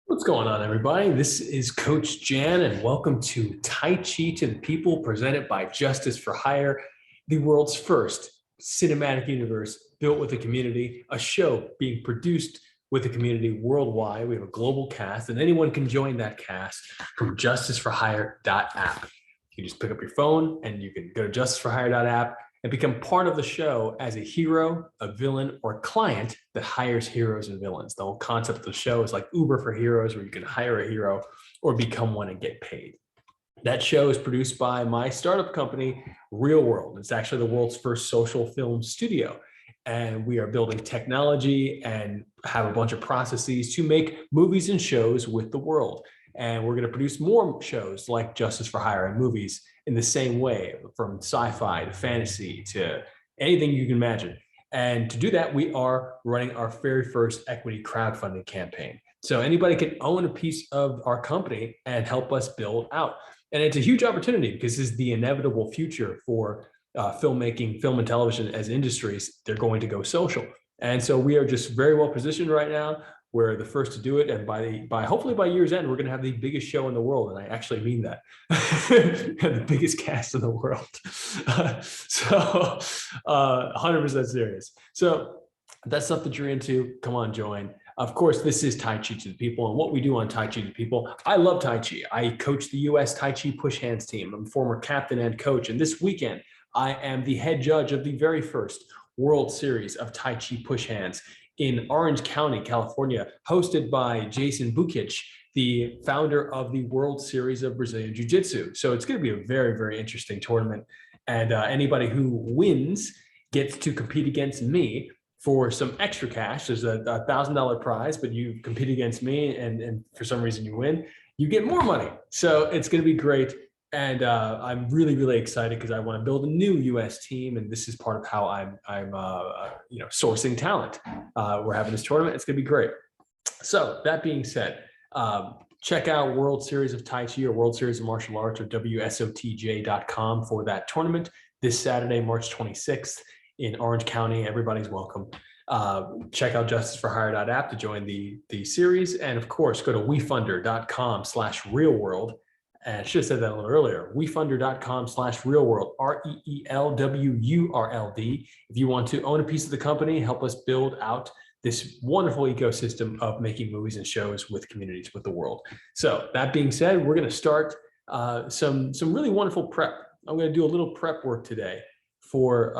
What's going on, everybody? This is Coach Jan, and welcome to Tai Chi to the People, presented by Justice for Hire, the world's first cinematic universe built with a community, a show being produced with a community worldwide. We have a global cast, and anyone can join that cast from justiceforhire.app. You just pick up your phone and you can go to justiceforhire.app and become part of the show as a hero, a villain, or a client that hires heroes and villains. The whole concept of the show is like Uber for heroes, where you can hire a hero or become one and get paid. That show is produced by my startup company, Real World. It's actually the world's first social film studio. And we are building technology and have a bunch of processes to make movies and shows with the world. And we're going to produce more shows like Justice for Hire and movies in the same way, from sci-fi to fantasy to anything you can imagine. And to do that, we are running our very first equity crowdfunding campaign. So anybody can own a piece of our company and help us build out. And it's a huge opportunity because this is the inevitable future for filmmaking, film and television as industries. They're going to go social. And so we are just very well positioned right now. We're the first to do it, and by hopefully by year's end, we're going to have the biggest show in the world, and I actually mean that, the biggest cast in the world. So, 100% serious. So that's something you're into. Come on, join. Of course, this is Tai Chi to the People, and what we do on Tai Chi to the People. I love Tai Chi. I coach the U.S. Tai Chi push hands team. I'm a former captain and coach, and this weekend I am the head judge of the very first World Series of Tai Chi push hands in Orange County, California, hosted by Jason Bukic, the founder of the World Series of Brazilian Jiu-Jitsu. So it's going to be a very, very interesting tournament. And anybody who wins gets to compete against me for some extra cash. There's a $1,000 prize, but you compete against me and for some reason you win, you get more money. So it's going to be great. And I'm really, really excited because I want to build a new U.S. team, and this is part of how I'm sourcing talent. We're having this tournament; it's going to be great. So that being said, check out World Series of Tai Chi or World Series of Martial Arts or WSOTJ.com for that tournament this Saturday, March 26th in Orange County. Everybody's welcome. Check out justiceforhire.app to join the series, and of course, go to wefunder.com/realworld. And I should have said that a little earlier, wefunder.com/realworld, REELWURLD. If you want to own a piece of the company, help us build out this wonderful ecosystem of making movies and shows with communities, with the world. So that being said, we're going to start some really wonderful prep. I'm going to do a little prep work today for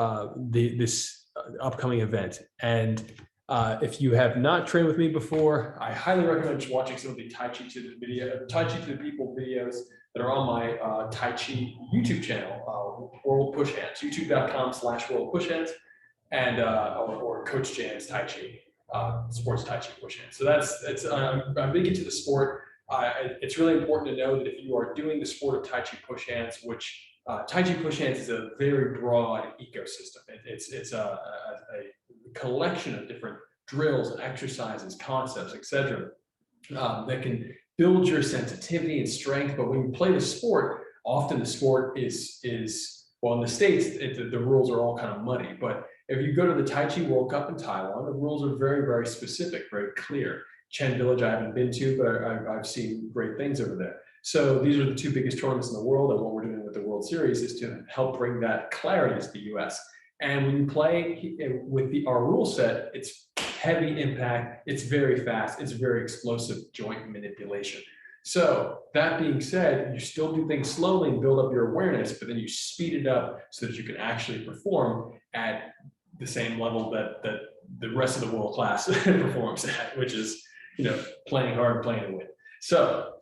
this upcoming event. And if you have not trained with me before, I highly recommend just watching some of the Tai Chi to the People videos that are on my Tai Chi YouTube channel, World Push Hands, youtube.com/World Push Hands, and or Coach Jan's Tai Chi, Sports Tai Chi Push Hands. So I'm big into the sport. It's really important to know that if you are doing the sport of Tai Chi Push Hands, which Tai Chi Push Hands is a very broad ecosystem. It's a collection of different drills and exercises, concepts, etc., that can build your sensitivity and strength. But when you play the sport, often the sport is well, in the States, the rules are all kind of muddy. But if you go to the Tai Chi World Cup in Taiwan, the rules are very, very specific, very clear. Chen Village I haven't been to, but I've seen great things over there. So these are the two biggest tournaments in the world, and what we're doing with the World Series is to help bring that clarity to the U.S. And when you play with our rule set, it's heavy impact, it's very fast, it's very explosive joint manipulation. So that being said, you still do things slowly and build up your awareness, but then you speed it up so that you can actually perform at the same level that the rest of the world class performs at, which is, playing hard, playing to win. So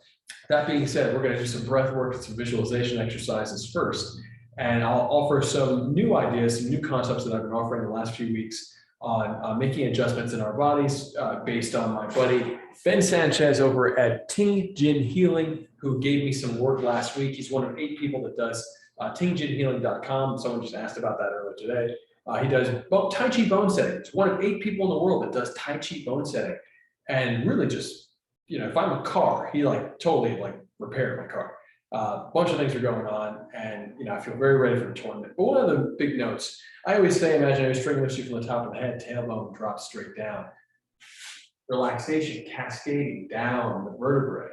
that being said, we're going to do some breath work and some visualization exercises first. And I'll offer some new ideas, some new concepts that I've been offering the last few weeks on making adjustments in our bodies based on my buddy Ben Sanchez over at Ting Jin Healing, who gave me some work last week. He's one of 8 people that does tingjinhealing.com. Someone just asked about that earlier today. He does Tai Chi bone setting. He's one of 8 people in the world that does Tai Chi bone setting. And really just, if I'm a car, he totally repaired my car. A bunch of things are going on, and I feel very ready for the tournament. But one of the big notes, I always say imaginary string lifts you from the top of the head, tailbone drops straight down. relaxation cascading down the vertebrae.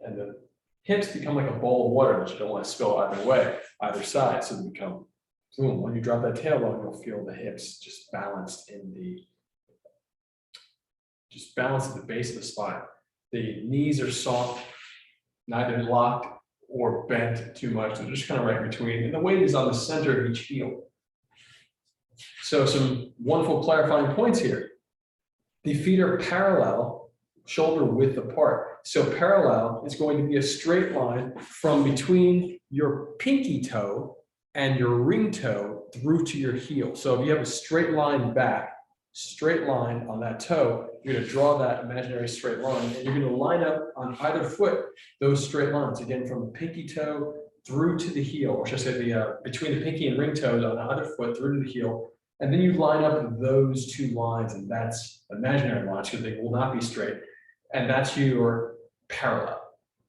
And the hips become like a bowl of water that you don't want to spill either way, either side. So they become, boom, when you drop that tailbone, you'll feel the hips just balanced at the base of the spine. The knees are soft, neither locked or bent too much. They're just kind of right in between. And the weight is on the center of each heel. So some wonderful clarifying points here. The feet are parallel, shoulder width apart. So parallel is going to be a straight line from between your pinky toe and your ring toe through to your heel. So if you have a straight line back, straight line on that toe, you're going to draw that imaginary straight line, and you're going to line up on either foot those straight lines, again, from the pinky toe through to the heel, or should I say between the pinky and ring toes on either foot through to the heel. And then you line up those two lines, and that's imaginary lines because they will not be straight. And that's your parallel,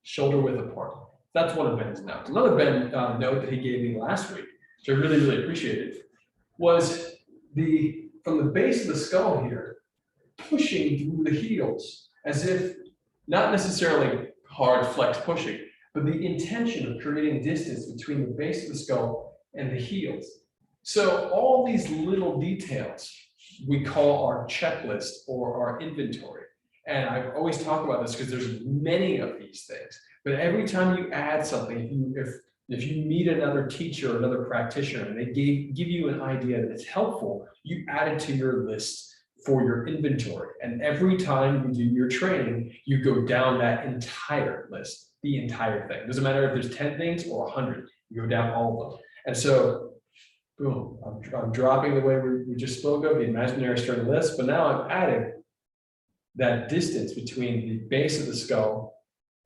shoulder width apart. That's one of Ben's notes. Another Ben note that he gave me last week, which I really, really appreciated, was from the base of the skull here, pushing through the heels, as if not necessarily hard flex pushing, but the intention of creating distance between the base of the skull and the heels. So all these little details we call our checklist or our inventory. And I always talk about this because there's many of these things, but every time you add something, if you meet another teacher or another practitioner and they give you an idea that's helpful, you add it to your list for your inventory. And every time you do your training, you go down that entire list, the entire thing. Doesn't matter if there's 10 things or 100, you go down all of them. And so, boom, I'm dropping the way we just spoke of, the imaginary straight list, but now I'm adding that distance between the base of the skull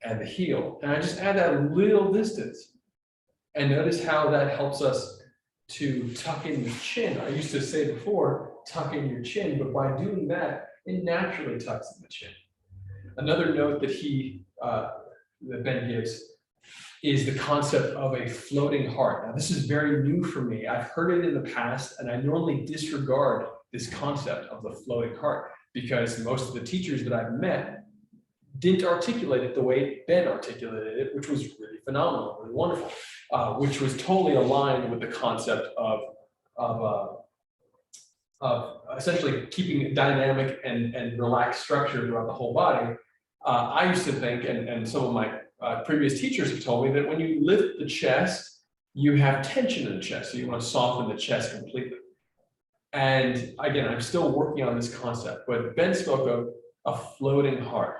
and the heel. And I just add that little distance. And notice how that helps us to tuck in the chin. I used to say before, tuck in your chin, but by doing that, it naturally tucks in the chin. Another note that Ben gives is the concept of a floating heart. Now, this is very new for me. I've heard it in the past, and I normally disregard this concept of the floating heart because most of the teachers that I've met didn't articulate it the way Ben articulated it, which was really phenomenal, really wonderful, which was totally aligned with the concept of essentially keeping a dynamic and relaxed structure throughout the whole body. I used to think, and some of my previous teachers have told me that when you lift the chest, you have tension in the chest, so you want to soften the chest completely. And again, I'm still working on this concept, but Ben spoke of a floating heart.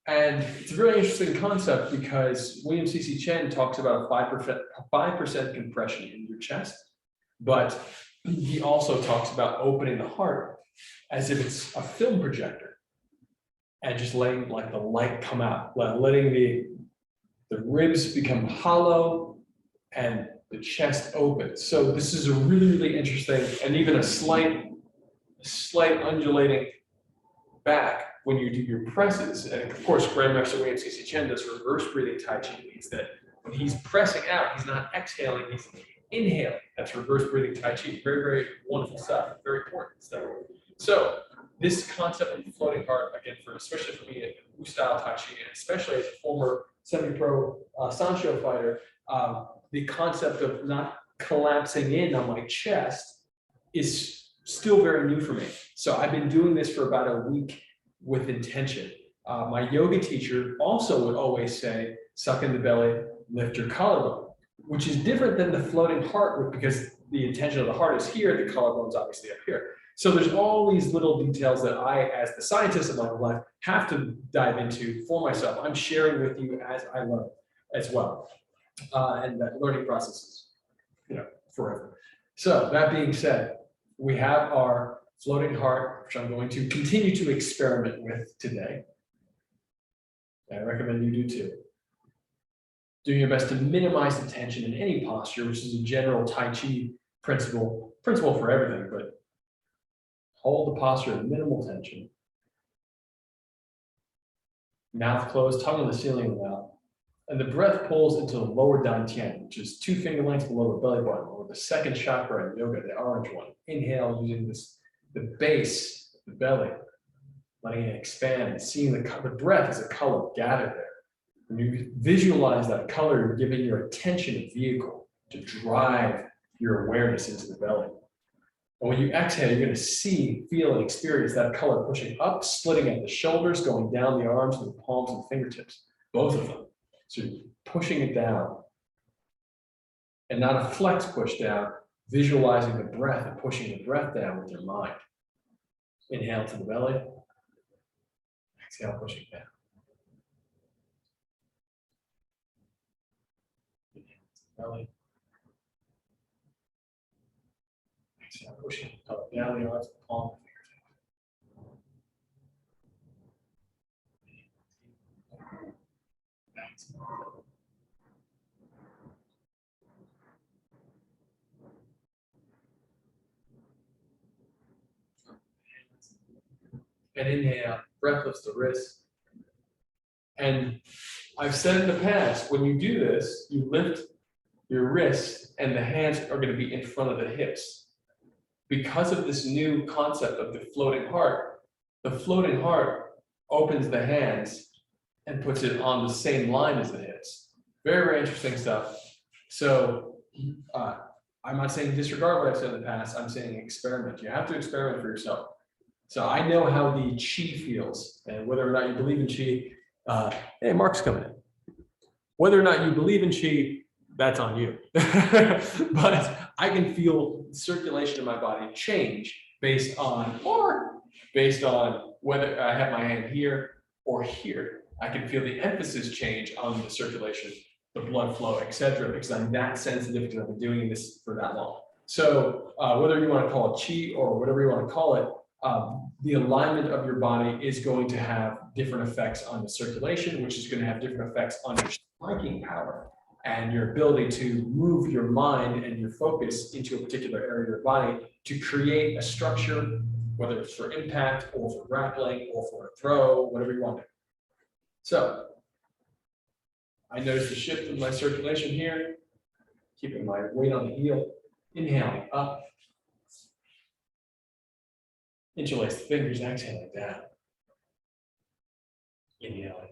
And it's a very interesting concept because William C.C. Chen talks about a 5% compression in your chest, but he also talks about opening the heart as if it's a film projector and just letting like the light come out, letting the ribs become hollow and the chest open. So this is a really, really interesting and even a slight undulating back when you do your presses. And of course, Grandmaster William C.C. Chen does reverse breathing Tai Chi. Means that when he's pressing out, he's not exhaling, he's inhaling. That's reverse breathing Tai Chi. Very, very wonderful stuff, very important stuff. So this concept of the floating heart, again, especially for me, Wu style Tai Chi, and especially as a former semi-pro Sanshou fighter, the concept of not collapsing in on my chest is still very new for me. So I've been doing this for about a week with intention. My yoga teacher also would always say, suck in the belly, lift your collarbone, which is different than the floating heart because the intention of the heart is here, the collarbone's obviously up here. So there's all these little details that I, as the scientist of my own life, have to dive into for myself. I'm sharing with you as I learn as well. And that learning process is, forever. So that being said, we have our floating heart, which I'm going to continue to experiment with today. And I recommend you do too. Doing your best to minimize the tension in any posture, which is a general Tai Chi principle for everything, but hold the posture at minimal tension. Mouth closed, tongue on the ceiling of the mouth. And the breath pulls into the lower dantian, which is 2 finger lengths below the belly button, or the second chakra in yoga, the orange one. Inhale using the base, the belly. letting it expand, seeing the breath as a color gathered there. When you visualize that color, you're giving your attention a vehicle to drive your awareness into the belly. And when you exhale, you're going to see, feel, and experience that color pushing up, splitting at the shoulders, going down the arms and the palms and fingertips, both of them. So you're pushing it down. And not a flex push down, visualizing the breath and pushing the breath down with your mind. Inhale to the belly. Exhale, pushing down. Inhale to the belly. Exhale, pushing up down the arms, palm, fingertips. And inhale, breath lifts the wrist. And I've said in the past, when you do this, you lift your wrists and the hands are going to be in front of the hips. Because of this new concept of the floating heart opens the hands and puts it on the same line as the hips. Very, very interesting stuff. So I'm not saying disregard what I've said in the past. I'm saying experiment. You have to experiment for yourself. So I know how the chi feels, and whether or not you believe in chi. Hey, Mark's coming in. Whether or not you believe in chi, that's on you. But I can feel circulation in my body change based on whether I have my hand here or here. I can feel the emphasis change on the circulation, the blood flow, etc., because I'm that sensitive because I've been doing this for that long. So whether you want to call it chi or whatever you want to call it, the alignment of your body is going to have different effects on the circulation, which is going to have different effects on your striking power and your ability to move your mind and your focus into a particular area of your body to create a structure, whether it's for impact or for grappling or for a throw, whatever you want to. So I noticed a shift in my circulation here, keeping my weight on the heel, inhaling up. Interlace the fingers, exhaling down. Inhaling.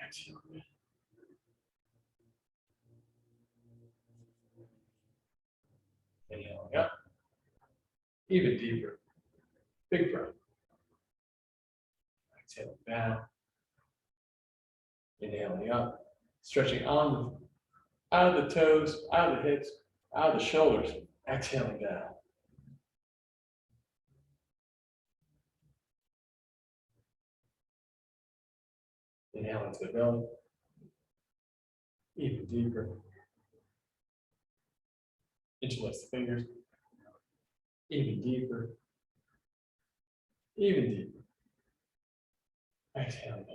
Exhaling. Inhaling up. Even deeper. Big breath. Exhaling down. Inhaling up. Stretching on out of the toes, out of the hips, out of the shoulders. Exhaling down. Inhale into the belly, even deeper. Interlace the fingers, even deeper, even deeper. Exhale down.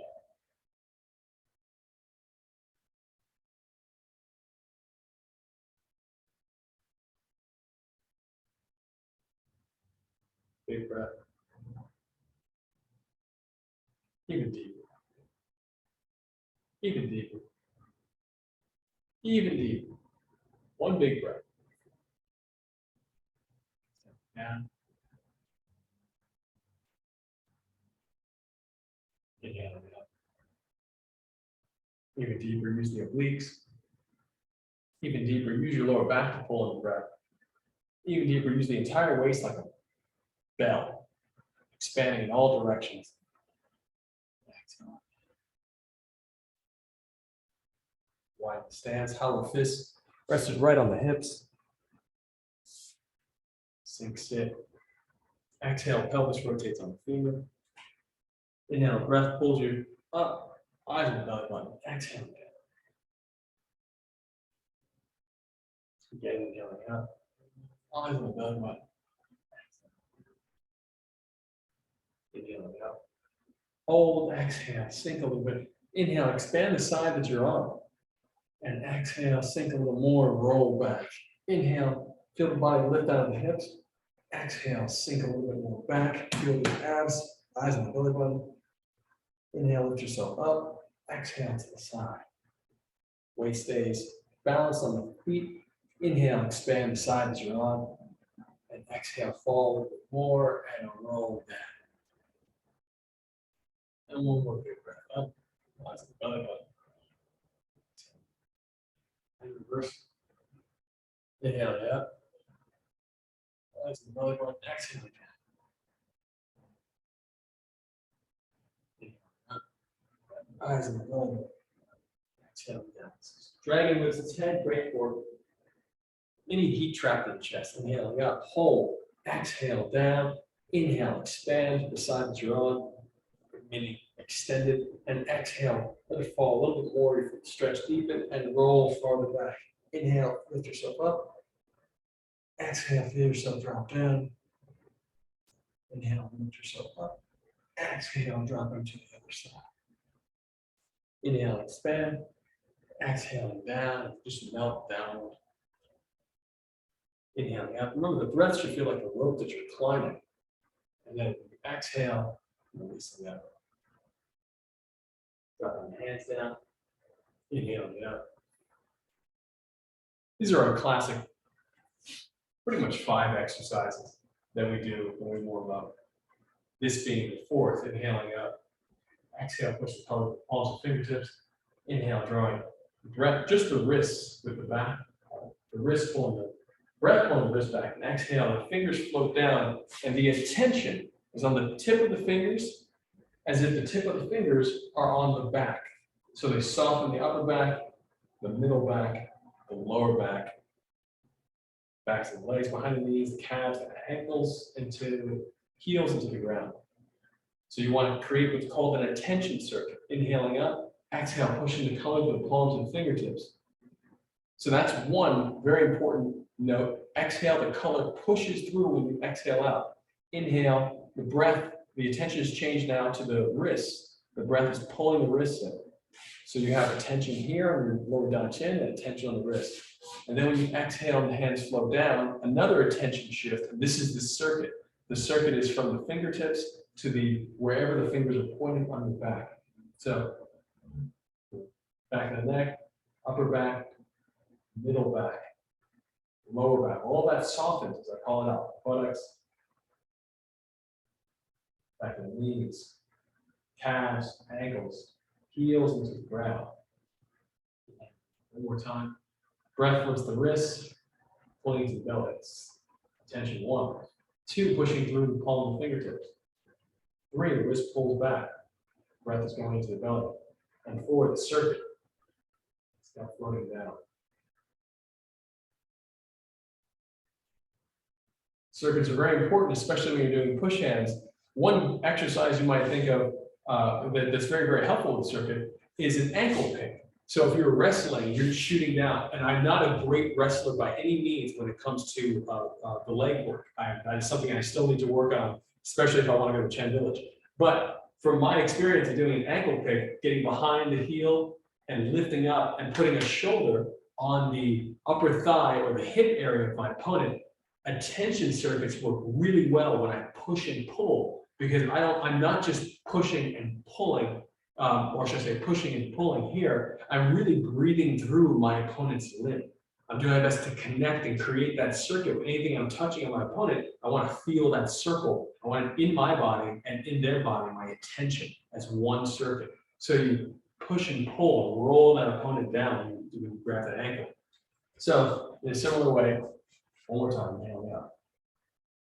Big breath, even deeper. Even deeper. Even deeper. One big breath. Down. Inhaling up. Even deeper, use the obliques. Even deeper, use your lower back to pull in the breath. Even deeper, use the entire waist like a bell, expanding in all directions. Exhale. Widen the stance, hollow fist rested right on the hips. Sink sit. Exhale, pelvis rotates on the femur. Inhale, breath pulls you up, eyes on the belly button. Exhale down. Again, inhaling up, eyes on the belly button. Inhaling up. Hold, exhale, sink a little bit. Inhale, expand the side that you're on. And exhale, sink a little more, roll back. Inhale, feel the body lift out of the hips. Exhale, sink a little bit more back. Feel the abs, eyes on the belly button. Inhale, lift yourself up. Exhale to the side. Weight stays balanced on the feet. Inhale, expand the side that you're on. And exhale, fall a little bit more and roll down. And one more big breath up. Lots of belly button. And reverse. Inhale it up. Lots of belly button. Exhale it down. Eyes in the belly. Exhale down. Dragon lifts its head, great for any heat trapped in the chest. Inhale up, hold, exhale down, inhale, expand the side that you're on, meaning extended, and exhale, let it fall a little bit more, your foot stretch deepen and roll farther back. Inhale, lift yourself up. Exhale, feel yourself drop down. Inhale, lift yourself up. Exhale, drop into the other side. Inhale, expand. Exhaling down, just melt downward. Inhaling up. Remember, the breath should feel like a rope that you're climbing. And then exhale, releasing that. Dropping the hands down. Inhaling up. These are our classic, pretty much 5 exercises that we do when we warm up. This being the 4th, inhaling up. Exhale, push the palms of fingertips. Inhale, drawing the breath, just the wrists with the back. The wrist pulling the breath, pulling the wrist back. And exhale, the fingers float down. And the attention is on the tip of the fingers, as if the tip of the fingers are on the back. So they soften the upper back, the middle back, the lower back, backs of the legs, behind the knees, the calves, the ankles, into heels into the ground. So you want to create what's called an attention circuit. Inhaling up. Exhale, pushing the color with the palms and fingertips. So that's one very important note. Exhale, the color pushes through when you exhale out. Inhale, the breath, the attention is changed now to the wrists. The breath is pulling the wrists in. So you have attention here on your lower down chin and attention on the wrist. And then when you exhale and the hands flow down, another attention shift. And this is the circuit. The circuit is from the fingertips to the wherever the fingers are pointing on the back. So back of the neck, upper back, middle back, lower back. All that softens, as I call it out. Buttocks, back of the knees, calves, ankles, heels into the ground. One more time. Breath lifts the wrists, pulling to the belly. Attention 1. 2, pushing through the palm of the fingertips. 3, the wrist pulls back. Breath is going into the belly. And 4, the circuit. It's now floating down. Circuits are very important, especially when you're doing push hands. One exercise you might think of that's very, very helpful with the circuit is an ankle pick. So if you're wrestling, you're shooting down, and I'm not a great wrestler by any means when it comes to the leg work. That is something I still need to work on, especially if I want to go to Chen Village. But from my experience of doing an ankle pick, getting behind the heel and lifting up and putting a shoulder on the upper thigh or the hip area of my opponent, attention circuits work really well when I push and pull, because I'm not just pushing and pulling, or should I say pushing and pulling here, I'm really breathing through my opponent's limb. I'm doing my best to connect and create that circuit. Anything I'm touching on my opponent, I want to feel that circle. I want it in my body and in their body, my attention as one circuit. So you push and pull and roll that opponent down and you grab that ankle. So in a similar way, one more time, inhaling out,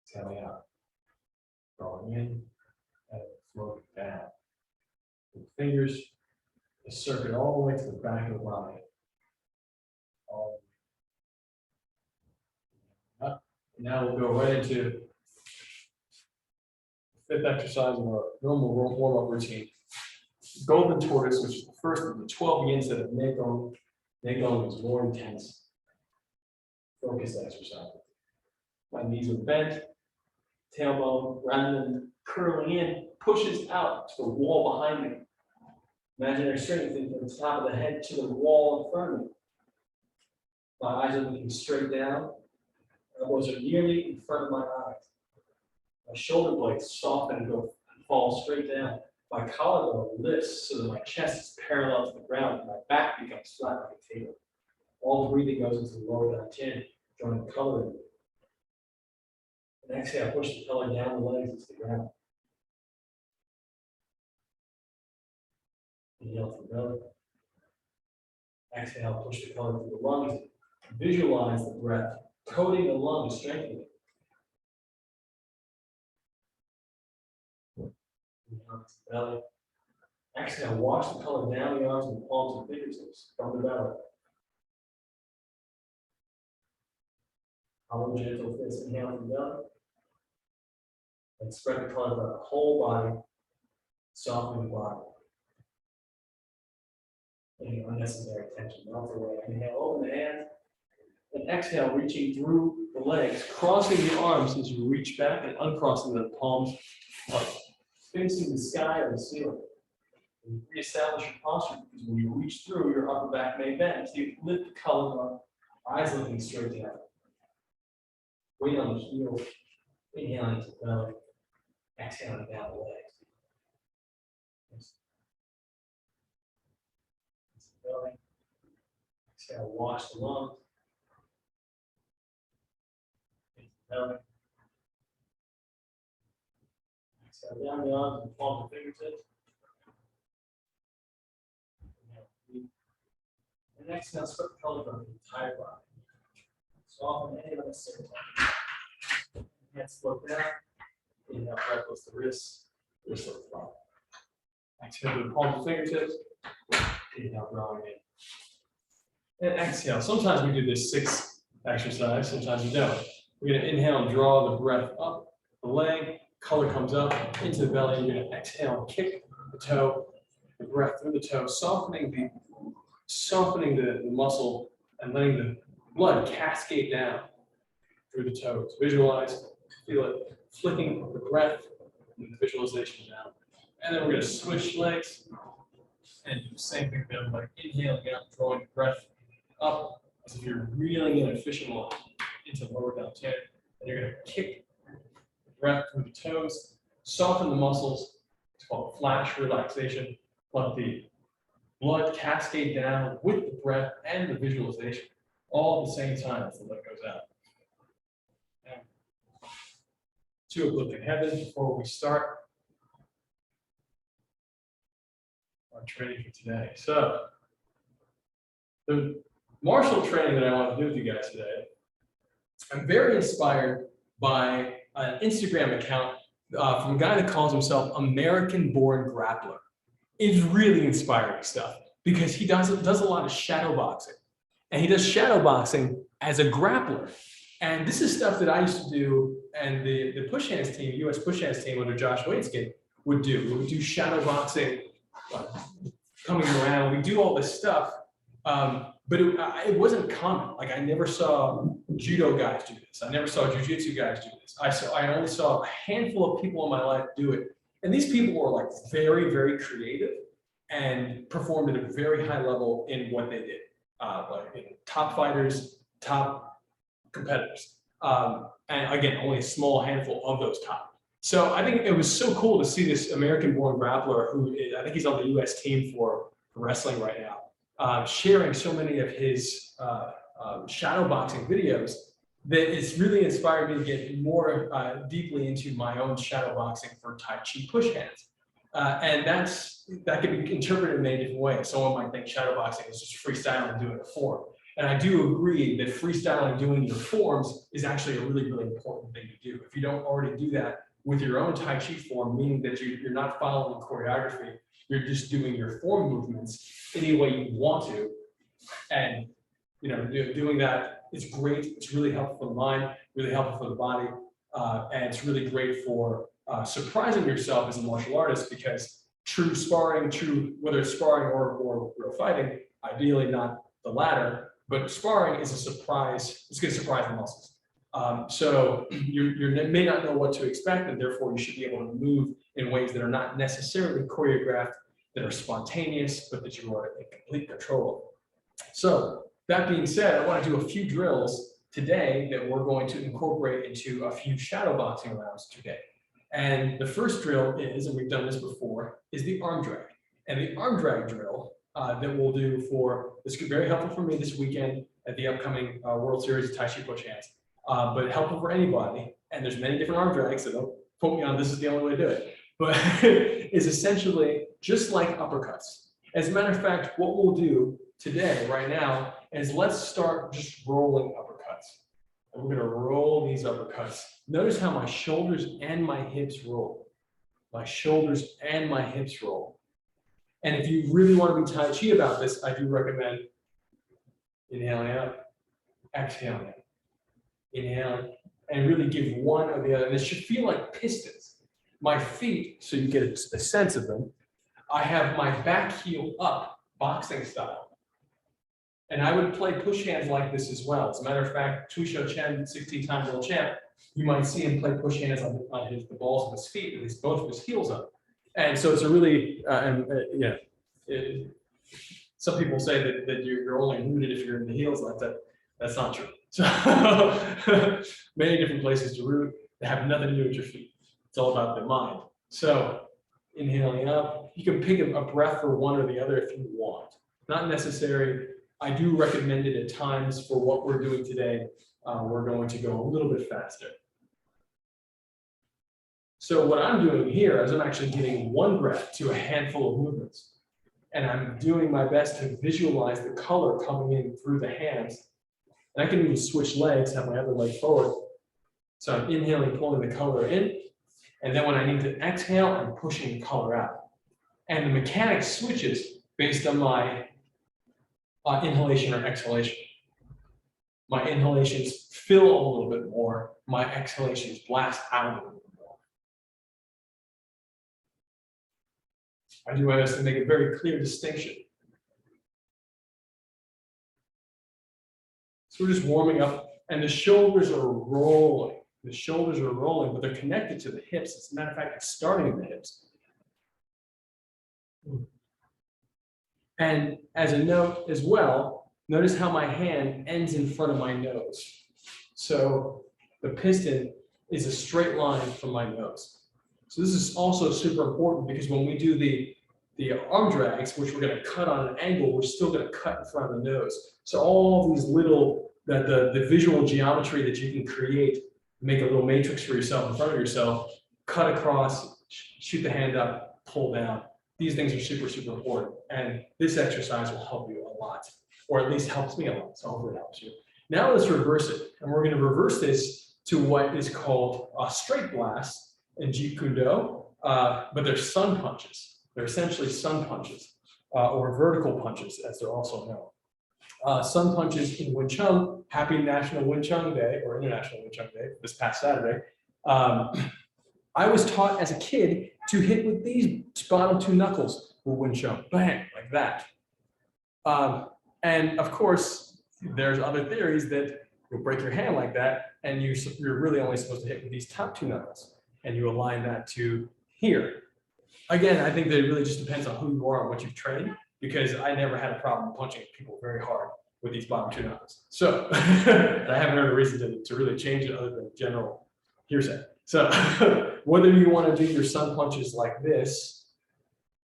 exhaling out, drawing in, and floating down. With the fingers, the circuit all the way to the back of the body. All the way up. And now we'll go right into the 5th exercise of our normal warm-up routine. Golden Tortoise, which is the first of the 12 yins that have Neigong. Neigong is more intense, focused exercise. My knees are bent, tailbone, rather than curling in, pushes out to the wall behind me. Imaginary strength from the top of the head to the wall in front of me. My eyes are looking straight down. Elbows are nearly in front of my eyes. My shoulder blades soften and fall straight down. My collarbone lifts so that my chest is parallel to the ground and my back becomes flat like a table. All the breathing goes into the lower down chin, drawing the color in. And exhale, push the pelvis down the legs into the ground. Inhale through the belly. Exhale, push the pelvis through the lungs. Visualize the breath coating the lungs, strengthening it. Inhale to the belly. Exhale, wash the pelvis down the arms and the palms and fingertips from the belly. Follow gentle fist. Inhale from the belly. And spread the pelvis out the whole body, softening the body. Any unnecessary tension melt away. Inhale, open the hands. And exhale, reaching through the legs, crossing the arms as you reach back and uncrossing the palms up, facing the sky or the ceiling. And reestablish your posture because when you reach through, your upper back may bend. So you lift the collarbone, eyes looking straight down. Weight on the heel, inhaling to the belly, exhaling down the legs. Belly. Exhale, wash the lungs. Belly. Exhale down the arms and palm the fingertips. And exhale, spread the pelvis on the entire body. Soften any of the same time. Hands slope down. Inhale, breath lifts the wrists, wrist lift the body. Exhale to the palm of the fingertips. Inhale, drawing in. And exhale. Sometimes we do this 6 exercise, sometimes we don't. We're going to inhale and draw the breath up the leg, color comes up into the belly. You're going to exhale and kick the toe, the breath through the toe, softening the muscle and letting the blood cascade down through the toes. Visualize, feel it flicking the breath and the visualization down. And then we're going to switch legs and do the same thing again, like inhaling out, drawing the breath up as if you're reeling in a fishing line into lower down chin. And you're going to kick the breath through the toes, soften the muscles. It's called flash relaxation. Let the blood cascade down with the breath and the visualization all at the same time as the leg goes out. And to uplifting heaven before we start our training for today. So the martial training that I want to do with you guys today, I'm very inspired by an Instagram account from a guy that calls himself American Born Grappler. It's really inspiring stuff because he does a lot of shadow boxing, and he does shadow boxing as a grappler. And this is stuff that I used to do, and the push hands team, US push hands team under Josh Wainskin would do. We would do shadow boxing, coming around. We do all this stuff, but it wasn't common. Like I never saw judo guys do this. I never saw jiu-jitsu guys do this. I only saw a handful of people in my life do it. And these people were like very, very creative and performed at a very high level in what they did. Like top fighters, top competitors. And again, only a small handful of those top. So I think it was so cool to see this American-born grappler who is, I think he's on the US team for wrestling right now, sharing so many of his shadow boxing videos that it's really inspired me to get more deeply into my own shadow boxing for Tai Chi push hands. And that can be interpreted in many different ways. Someone might think shadow boxing is just freestyling and doing a form. And I do agree that freestyling doing your forms is actually a really, really important thing to do. If you don't already do that with your own Tai Chi form, meaning that you're not following choreography, you're just doing your form movements any way you want to. And doing that is great. It's really helpful for the mind, really helpful for the body. And it's really great for surprising yourself as a martial artist, because true sparring, whether it's sparring or real fighting, ideally not the latter, but sparring is a surprise. It's going to surprise the muscles. So you may not know what to expect, and therefore you should be able to move in ways that are not necessarily choreographed, that are spontaneous, but that you are in complete control of. So that being said, I want to do a few drills today that we're going to incorporate into a few shadow boxing rounds today. And the first drill is, and we've done this before, is the arm drag. And the arm drag drill that we'll do this could be very helpful for me this weekend at the upcoming World Series of Tai Chi Push Hands, but helpful for anybody. and there's many different arm drags, so don't put me on this is the only way to do it, but is essentially just like uppercuts. As a matter of fact, what we'll do today, right now, is let's start just rolling uppercuts. And we're going to roll these uppercuts. Notice how my shoulders and my hips roll. My shoulders and my hips roll. And if you really want to be Tai Chi about this, I do recommend inhaling out, exhaling out, inhaling, and really give one or the other. And it should feel like pistons. My feet, so you get a sense of them, I have my back heel up, boxing style. And I would play push hands like this as well. As a matter of fact, Tuisho Chen, 16-time world champ, you might see him play push hands on the balls of his feet, at least both of his heels up. And so it's a really, some people say that you're only rooted if you're in the heels like that. That's not true. So many different places to root that have nothing to do with your feet. It's all about the mind. So inhaling up, you can pick a breath for one or the other if you want. Not necessary. I do recommend it at times for what we're doing today. We're going to go a little bit faster. So what I'm doing here is I'm actually getting one breath to a handful of movements. And I'm doing my best to visualize the color coming in through the hands. And I can even switch legs, have my other leg forward. So I'm inhaling, pulling the color in. And then when I need to exhale, I'm pushing the color out. And the mechanic switches based on my inhalation or exhalation. My inhalations fill a little bit more. My exhalations blast out a little bit more. I do my best to make a very clear distinction. So we're just warming up, and the shoulders are rolling. The shoulders are rolling, but they're connected to the hips. As a matter of fact, it's starting in the hips. And as a note as well, notice how my hand ends in front of my nose. So the piston is a straight line from my nose. So this is also super important because when we do the arm drags, which we're going to cut on an angle, we're still going to cut in front of the nose. So all these little, the visual geometry that you can create, make a little matrix for yourself in front of yourself, cut across, shoot the hand up, pull down. These things are super, super important. And this exercise will help you a lot, or at least helps me a lot. So hopefully it helps you. Now let's reverse it. And we're going to reverse this to what is called a straight blast in Jeet Kune Do, but they're sun punches. They're essentially sun punches, or vertical punches, as they're also known. Sun punches in Wing Chun. Happy National Wing Chun Day, or International Wing Chun Day, this past Saturday. I was taught as a kid to hit with these bottom two knuckles for Wing Chun, bang, like that. And of course, there's other theories that you'll break your hand like that, and you're really only supposed to hit with these top two knuckles, and you align that to here. Again, I think that it really just depends on who you are and what you've trained, because I never had a problem punching people very hard with these bottom two knuckles. So, and I haven't heard a reason to really change it other than general hearsay. So, whether you want to do your sun punches like this,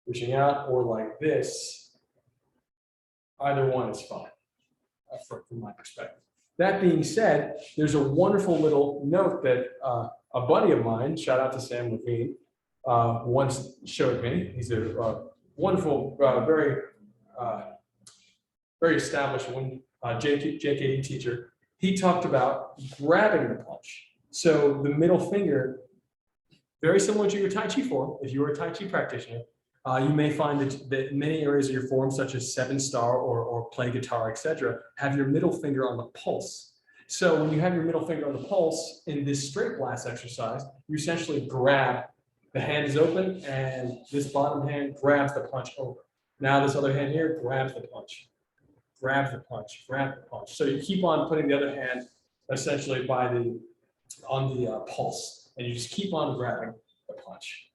reaching out, or like this, either one is fine, from my perspective. That being said, there's a wonderful little note that a buddy of mine, shout out to Sam Levine, once showed me. He's a wonderful, very established JKD teacher. He talked about grabbing the punch. So the middle finger, very similar to your Tai Chi form. If you're a Tai Chi practitioner, you may find that many areas of your form, such as 7-star or play guitar, etc., have your middle finger on the pulse. So when you have your middle finger on the pulse in this straight blast exercise, you essentially grab. The hand is open, and this bottom hand grabs the punch over. Now this other hand here grabs the punch, grabs the punch, grabs the punch. So you keep on putting the other hand essentially on the pulse, and you just keep on grabbing the punch.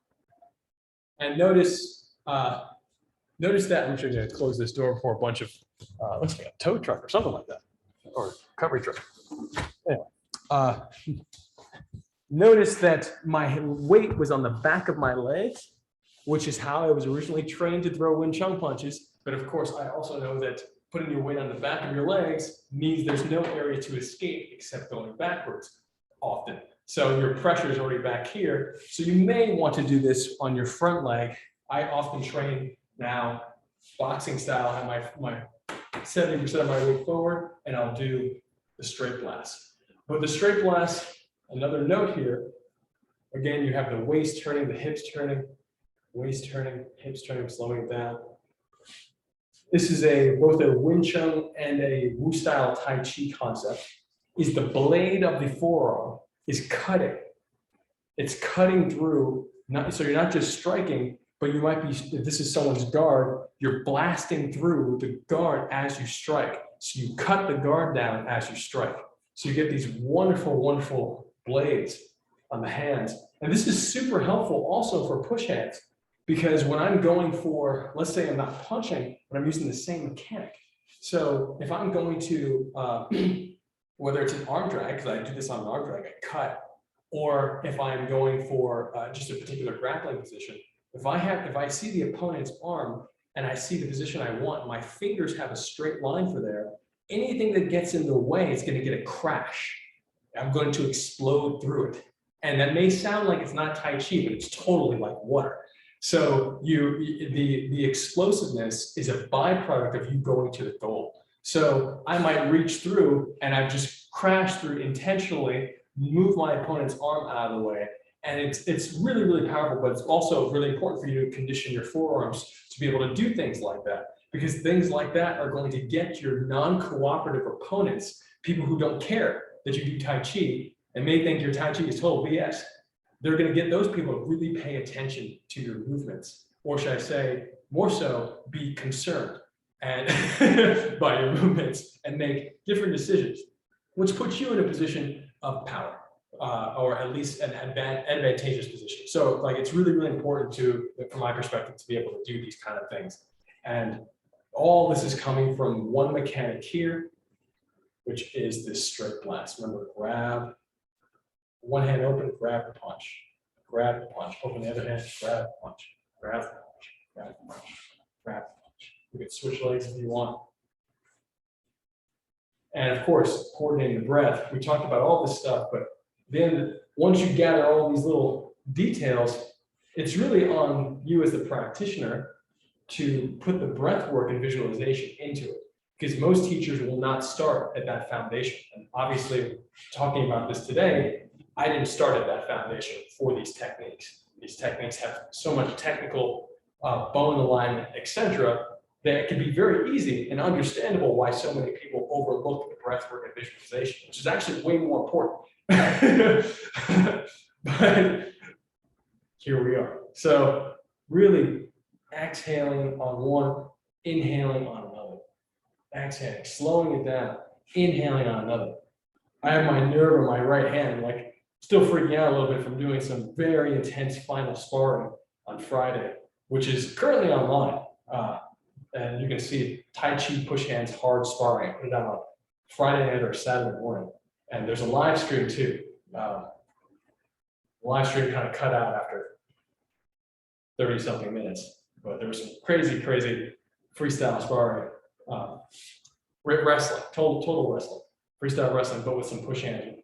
And notice that I'm sure going to close this door before a bunch of looks like a tow truck or something like that, or recovery truck. Anyway, notice that my weight was on the back of my legs, which is how I was originally trained to throw Wing Chun punches. But of course, I also know that putting your weight on the back of your legs means there's no area to escape except going backwards often. So your pressure is already back here. So you may want to do this on your front leg. I often train now boxing style, I have my 70% of my weight forward, and I'll do the straight blast. But the straight blast, another note here, again, you have the waist turning, the hips turning, waist turning, hips turning, slowing it down. This is both a Wing Chun and a Wu style Tai Chi concept. Is the blade of the forearm is cutting. It's cutting through, so you're not just striking, but you might be, if this is someone's guard, you're blasting through the guard as you strike. So you cut the guard down as you strike. So you get these wonderful, wonderful blades on the hands. And this is super helpful also for push hands, because when I'm going for, let's say I'm not punching, but I'm using the same mechanic. So if I'm going to, whether it's an arm drag, because I do this on an arm drag, I cut, or if I'm going for just a particular grappling position, if I see the opponent's arm and I see the position I want, my fingers have a straight line for there. Anything that gets in the way is going to get a crash. I'm going to explode through it. And that may sound like it's not Tai Chi, but it's totally like water. So the explosiveness is a byproduct of you going to the goal. So I might reach through and I've just crashed through intentionally, move my opponent's arm out of the way. And it's really, really powerful, but it's also really important for you to condition your forearms to be able to do things like that, because things like that are going to get your non-cooperative opponents, people who don't care that you do Tai Chi and may think your Tai Chi is total BS. They're going to get those people to really pay attention to your movements, or should I say, more so, be concerned and by your movements and make different decisions, which puts you in a position of power. Or at least an advantageous position. So like, it's really, really important from my perspective, to be able to do these kind of things. And all this is coming from one mechanic here, which is this straight blast. Remember, grab, one hand open, grab the punch, open the other hand, grab the punch, grab the punch, grab the punch, grab the punch. You can switch legs if you want. And of course, coordinating the breath. We talked about all this stuff, but then once you gather all these little details, it's really on you as the practitioner to put the breath work and visualization into it, because most teachers will not start at that foundation. And obviously, talking about this today, I didn't start at that foundation for these techniques. These techniques have so much technical bone alignment, etc., that it can be very easy and understandable why so many people overlook the breath work and visualization, which is actually way more important. But here we are. So really exhaling on one, inhaling on another. Exhaling, slowing it down, inhaling on another. I have my nerve in my right hand, like still freaking out a little bit from doing some very intense final sparring on Friday, which is currently online. And you can see Tai Chi push hands hard sparring. I put it out on Friday night or Saturday morning. And there's a live stream too. The live stream kind of cut out after 30 something minutes, but there was some crazy, crazy freestyle sparring, wrestling, total wrestling, freestyle wrestling, but with some push hand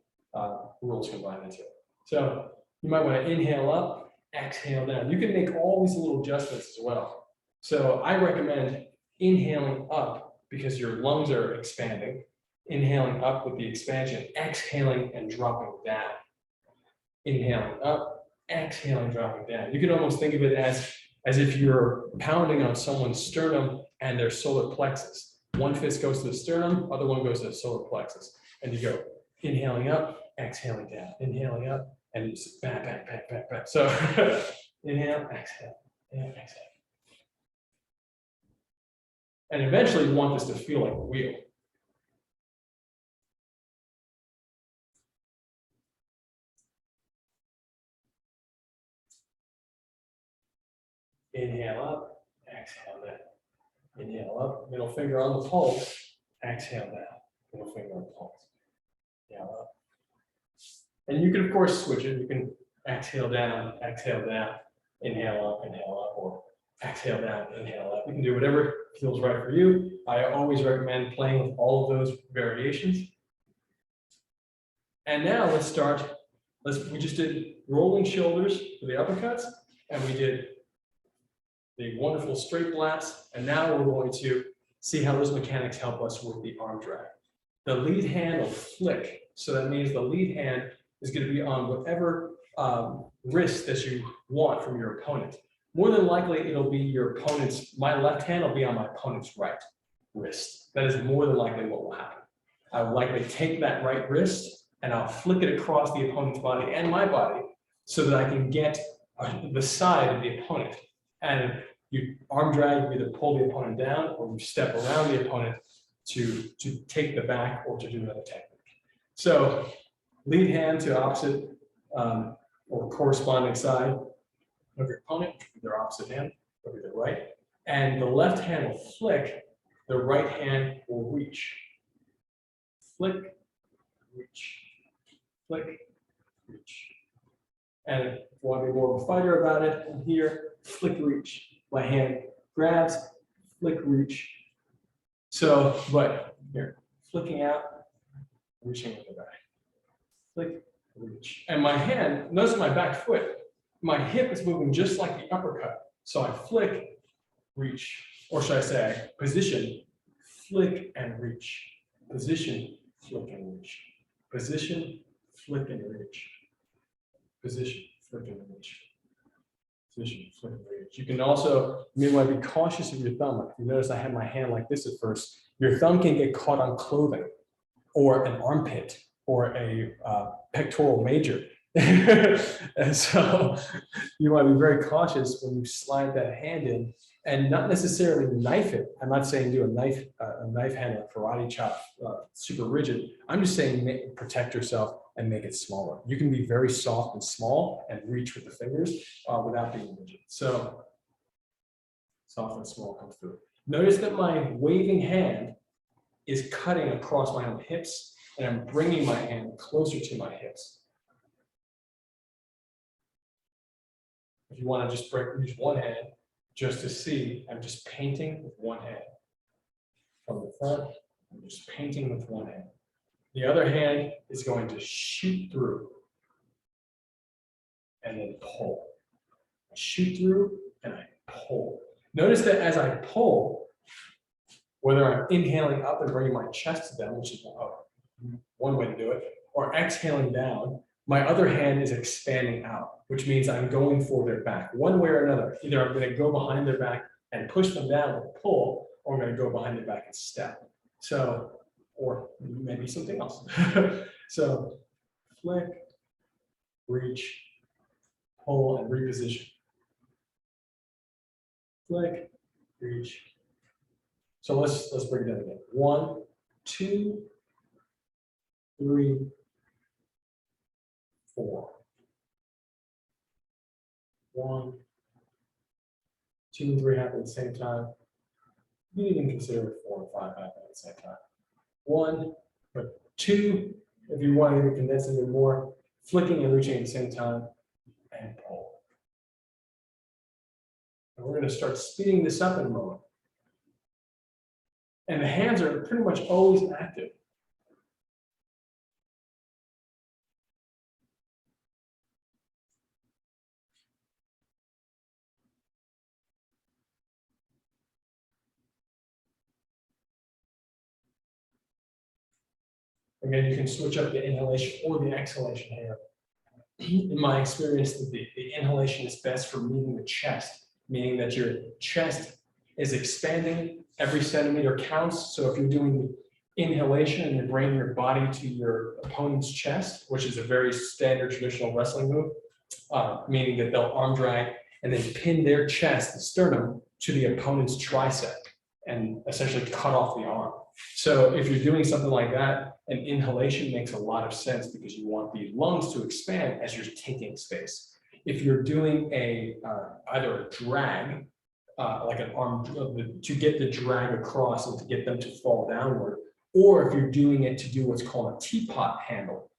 rules combined into it. So you might want to inhale up, exhale down. You can make all these little adjustments as well. So I recommend inhaling up because your lungs are expanding. Inhaling up with the expansion, exhaling and dropping down. Inhaling up, exhaling, dropping down. You can almost think of it as if you're pounding on someone's sternum and their solar plexus. One fist goes to the sternum, other one goes to the solar plexus. And you go inhaling up, exhaling down, inhaling up, and just back, back, back, back, back. So inhale, exhale, inhale, exhale. And eventually you want this to feel like a wheel. Inhale up, exhale down. Inhale up, middle finger on the pulse, exhale down, middle finger on the pulse. Inhale up. And you can, of course, switch it. You can exhale down, inhale up, or exhale down, inhale up. You can do whatever feels right for you. I always recommend playing with all of those variations. And now let's start We just did rolling shoulders for the uppercuts, and we did the wonderful straight blast. And now we're going to see how those mechanics help us with the arm drag. The lead hand will flick. So that means the lead hand is going to be on whatever wrist that you want from your opponent. More than likely, it'll be your opponent's, my left hand will be on my opponent's right wrist. That is more than likely what will happen. I will likely take that right wrist and I'll flick it across the opponent's body and my body so that I can get the side of the opponent. And you arm drag, you either pull the opponent down or you step around the opponent to take the back or to do another technique. So lead hand to opposite or corresponding side of your opponent, their opposite hand, or their right. And the left hand will flick, the right hand will reach. Flick, reach, flick, reach. And if you want to be more of a fighter about it, from here, flick, reach. My hand grabs, flick, reach. So, but here, flicking out, reaching with the back. Flick, reach. And my hand, notice my back foot, my hip is moving just like the uppercut. So I flick, reach, or should I say, position, flick and reach. Position, flick and reach. Position, flick and reach. Position, flick and reach. Position, flick and reach. You can also, you may be cautious of your thumb. Like if you notice I had my hand like this at first, your thumb can get caught on clothing or an armpit or a pectoral major. And so you want to be very cautious when you slide that hand in and not necessarily knife it. I'm not saying do a knife hand like karate chop, super rigid. I'm just saying protect yourself and make it smaller. You can be very soft and small and reach with the fingers without being rigid. So soft and small comes through. Notice that my waving hand is cutting across my own hips and I'm bringing my hand closer to my hips. If you want to just use one hand, just to see, I'm just painting with one hand. From the front, I'm just painting with one hand. The other hand is going to shoot through and then pull. I shoot through and I pull. Notice that as I pull, whether I'm inhaling up and bringing my chest down, which is one way to do it, or exhaling down, my other hand is expanding out, which means I'm going for their back, one way or another. Either I'm going to go behind their back and push them down with a pull, or I'm going to go behind their back and step. So, or maybe something else. So, flick, reach, pull, and reposition. Flick, reach. So let's break it down again. 1, 2, 3, 4. 1, 2, and 3 happen at the same time. You can even consider 4 and 5 happen at the same time. 1, but 2, if you want to condense it even more, flicking and reaching at the same time, and pull. And we're going to start speeding this up in a moment. And the hands are pretty much always active. Again, you can switch up the inhalation or the exhalation here. In my experience, the inhalation is best for meeting the chest, meaning that your chest is expanding, every centimeter counts. So if you're doing inhalation and you're bringing your body to your opponent's chest, which is a very standard traditional wrestling move, meaning that they'll arm drag and then pin their chest, the sternum, to the opponent's tricep and essentially cut off the arm. So if you're doing something like that, an inhalation makes a lot of sense because you want the lungs to expand as you're taking space. If you're doing either a drag, like an arm, to get the drag across and to get them to fall downward, or if you're doing it to do what's called a teapot handle,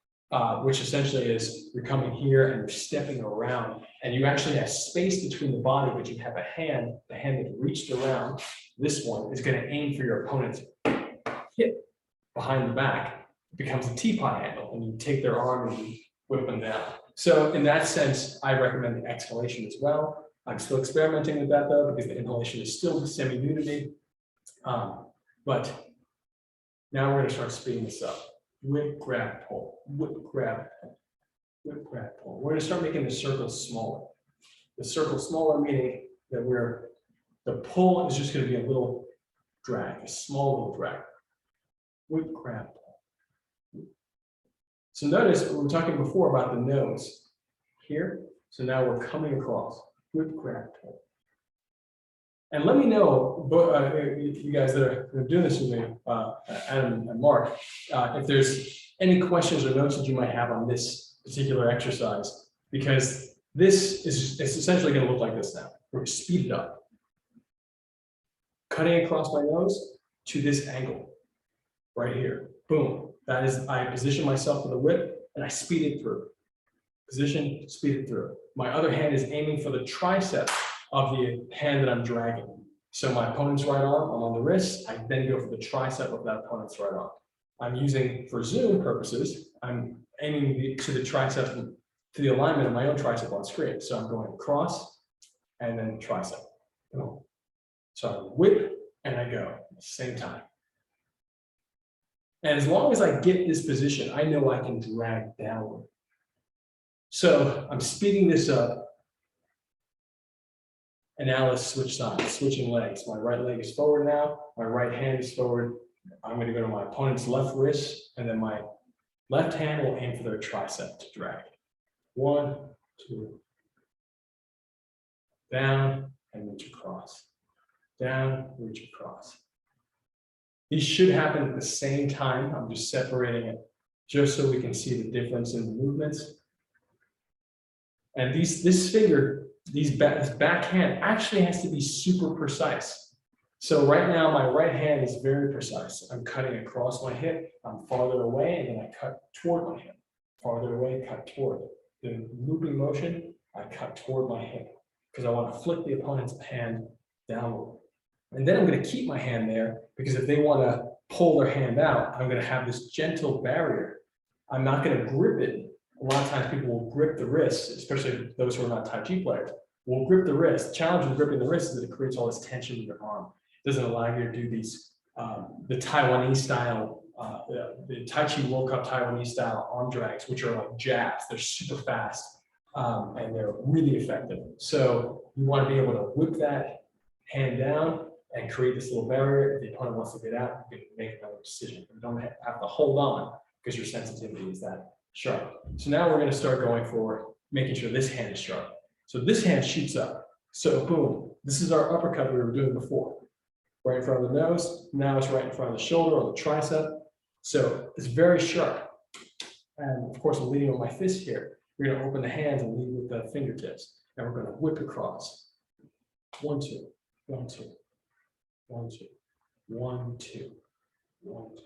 which essentially is you're coming here and you're stepping around and you actually have space between the body, but you have a hand, the hand that reached around, this one is going to aim for your opponent's hip behind the back. It becomes a teapot handle and you take their arm and you whip them down. So in that sense, I recommend the exhalation as well. I'm still experimenting with that though, because the inhalation is still semi-new to me. But now we're going to start speeding this up. Whip, grab, pull, whip, grab, pull, whip, grab, pull. We're going to start making the circle smaller. The circle smaller meaning that the pull is just going to be a little drag, a small little drag. Whip, grab, pull. So notice we were talking before about the nose here. So now we're coming across. Whip, grab, pull. And let me know, you guys that are doing this with me, Adam and Mark, if there's any questions or notes that you might have on this particular exercise, because this is essentially going to look like this now. We're going to speed it up. Cutting across my nose to this angle right here. Boom. That is, I position myself for the whip and I speed it through. Position, speed it through. My other hand is aiming for the tricep of the hand that I'm dragging. So my opponent's right arm, I'm on the wrist. I then go for the tricep of that opponent's right arm. I'm using, for zoom purposes, I'm aiming to the tricep, to the alignment of my own tricep on screen. So I'm going across and then tricep. Boom. So I whip and I go at the same time. And as long as I get this position, I know I can drag downward. So I'm speeding this up. And now let's switch sides, switching legs. My right leg is forward now. My right hand is forward. I'm going to go to my opponent's left wrist, and then my left hand will aim for their tricep to drag. 1, 2. Down and reach across. Down, reach across. These should happen at the same time. I'm just separating it just so we can see the difference in the movements. And this finger, this backhand actually has to be super precise. So right now, my right hand is very precise. I'm cutting across my hip. I'm farther away, and then I cut toward my hip. Farther away, cut toward. The looping motion, I cut toward my hip because I want to flick the opponent's hand downward. And then I'm going to keep my hand there because if they want to pull their hand out, I'm going to have this gentle barrier. I'm not going to grip it. A lot of times people will grip the wrist, especially those who are not Tai Chi players, will grip the wrist. The challenge with gripping the wrist is that it creates all this tension in your arm. It doesn't allow you to do these, the Taiwanese style, the Tai Chi World Cup Taiwanese style arm drags, which are like jabs. They're super fast and they're really effective. So you want to be able to whip that hand down and create this little barrier. If the opponent wants to get out, you can make another decision. You don't have to hold on because your sensitivity is that sharp. So now we're going to start going for making sure this hand is sharp. So this hand shoots up. So boom, this is our uppercut we were doing before. Right in front of the nose. Now it's right in front of the shoulder or the tricep. So it's very sharp. And of course, I'm leading with my fist here. We're going to open the hands and lead with the fingertips. And we're going to whip across. 1, 2, 1, 2, 1, 2, 1, 2, 1, 2.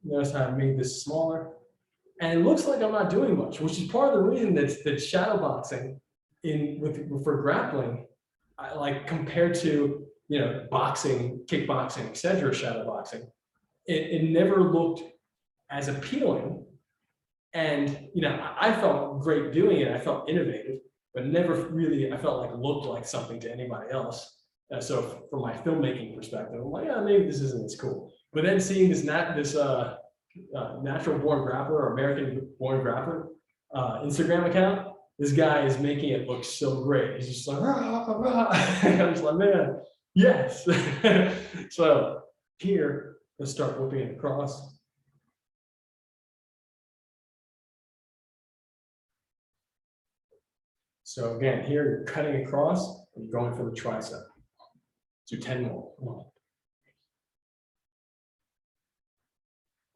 Notice how I made this smaller. And it looks like I'm not doing much, which is part of the reason that shadow boxing for grappling, like compared to boxing, kickboxing, etc., shadow boxing, it never looked as appealing. And I felt great doing it. I felt innovative, but never really I felt like looked like something to anybody else. So from my filmmaking perspective, I'm like, yeah, maybe this isn't as cool. But then seeing this natural born grappler or American Born Grappler Instagram account, this guy is making it look so great. He's just like, rah, rah. I'm just like, man, yes. So here, let's start whipping it across. So again, here you're cutting across and you're going for the tricep. Do 10 more. Come on.